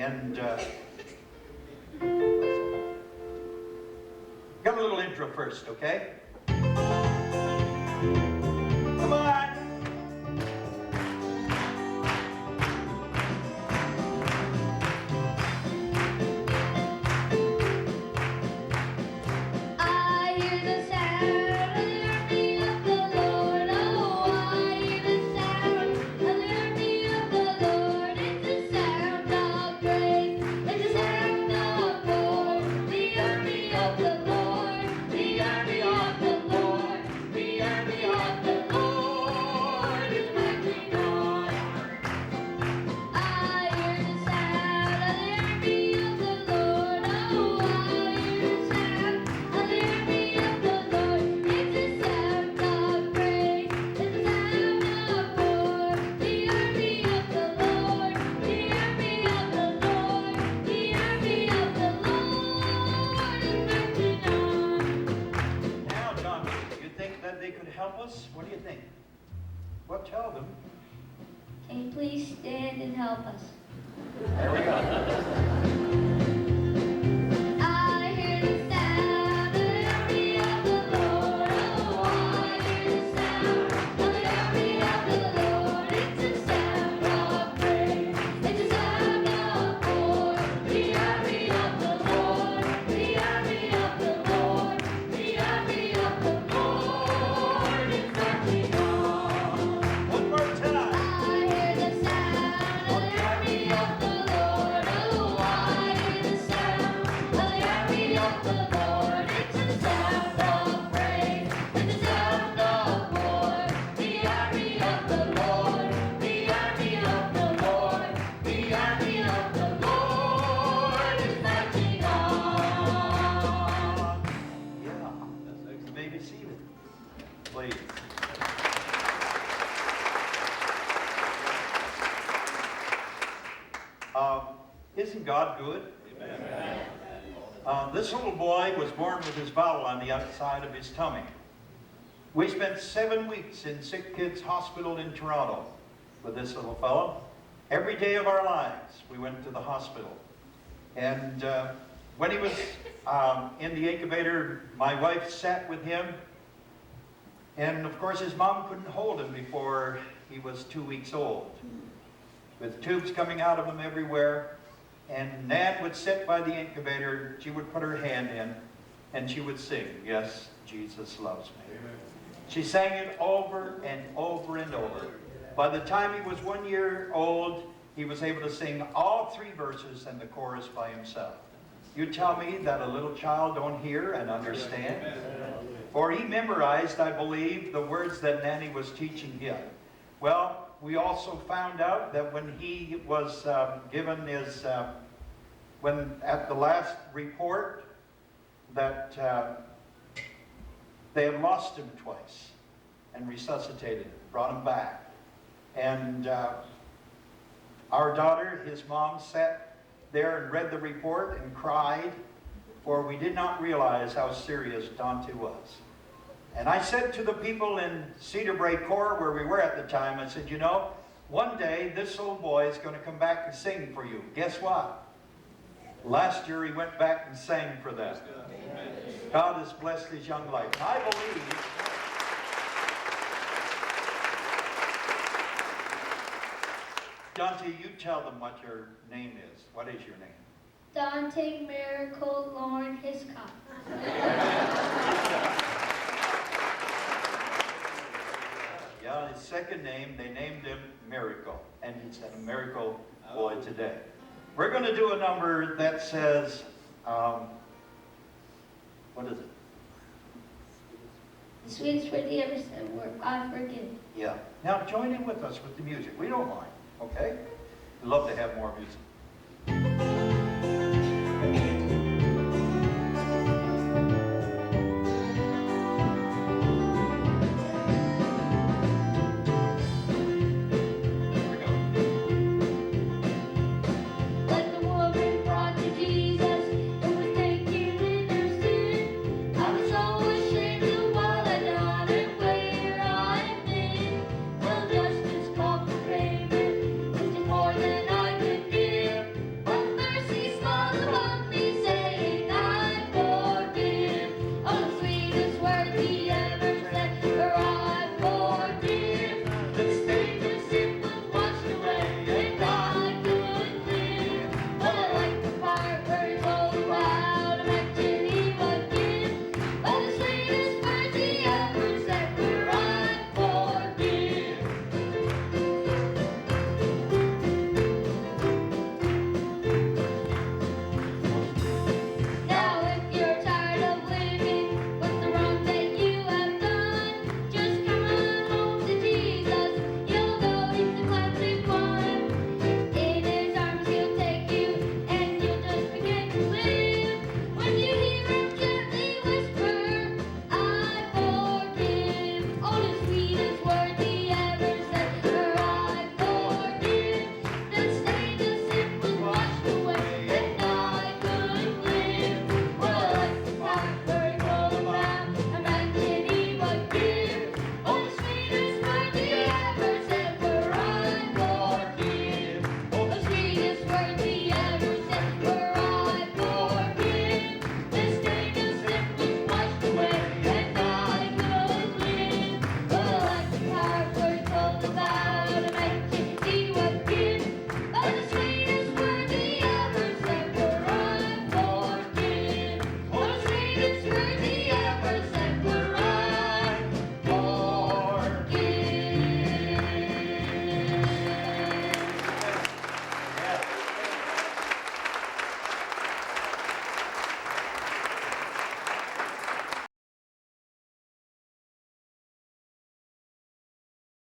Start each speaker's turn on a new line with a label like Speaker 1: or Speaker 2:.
Speaker 1: And got a little intro first, okay? Come on! What do you think? Well, tell them.
Speaker 2: Can you please stand and help us?
Speaker 1: There we go. Isn't God good? Amen. This little boy was born with his bowel on the outside of his tummy. We spent 7 weeks in Sick Kids Hospital in Toronto with this little fellow. Every day of our lives we went to the hospital. And when he was in the incubator, my wife sat with him. And of course his mom couldn't hold him before he was 2 weeks old, with tubes coming out of him everywhere. And Nan would sit by the incubator, she would put her hand in, and she would sing, "Yes, Jesus loves me." Amen. She sang it over and over and over. By the time he was 1 year old, he was able to sing all 3 verses and the chorus by himself. You tell me that a little child don't hear and understand? Amen. For he memorized, I believe, the words that Nanny was teaching him. Well, we also found out that when he was given his, when at the last report, that they had lost him twice and resuscitated him, brought him back. And our daughter, his mom, sat there and read the report and cried, for we did not realize how serious Dante was. And I said to the people in Cedar Brae Corps, where we were at the time, I said, you know, one day this little boy is going to come back and sing for you. Guess what? Last year he went back and sang for them. God has blessed his young life. And I believe Dante, you tell them what your name is. What is your name?
Speaker 2: Dante Miracle Lauren Hiscock.
Speaker 1: Yeah, his second name, they named him Miracle, and he's a miracle boy today. We're going to do a number that says, what is it?
Speaker 2: The sweetest word he ever said, word I forgive.
Speaker 1: Yeah. Now join in with us with the music. We don't mind, okay? We'd love to have more music.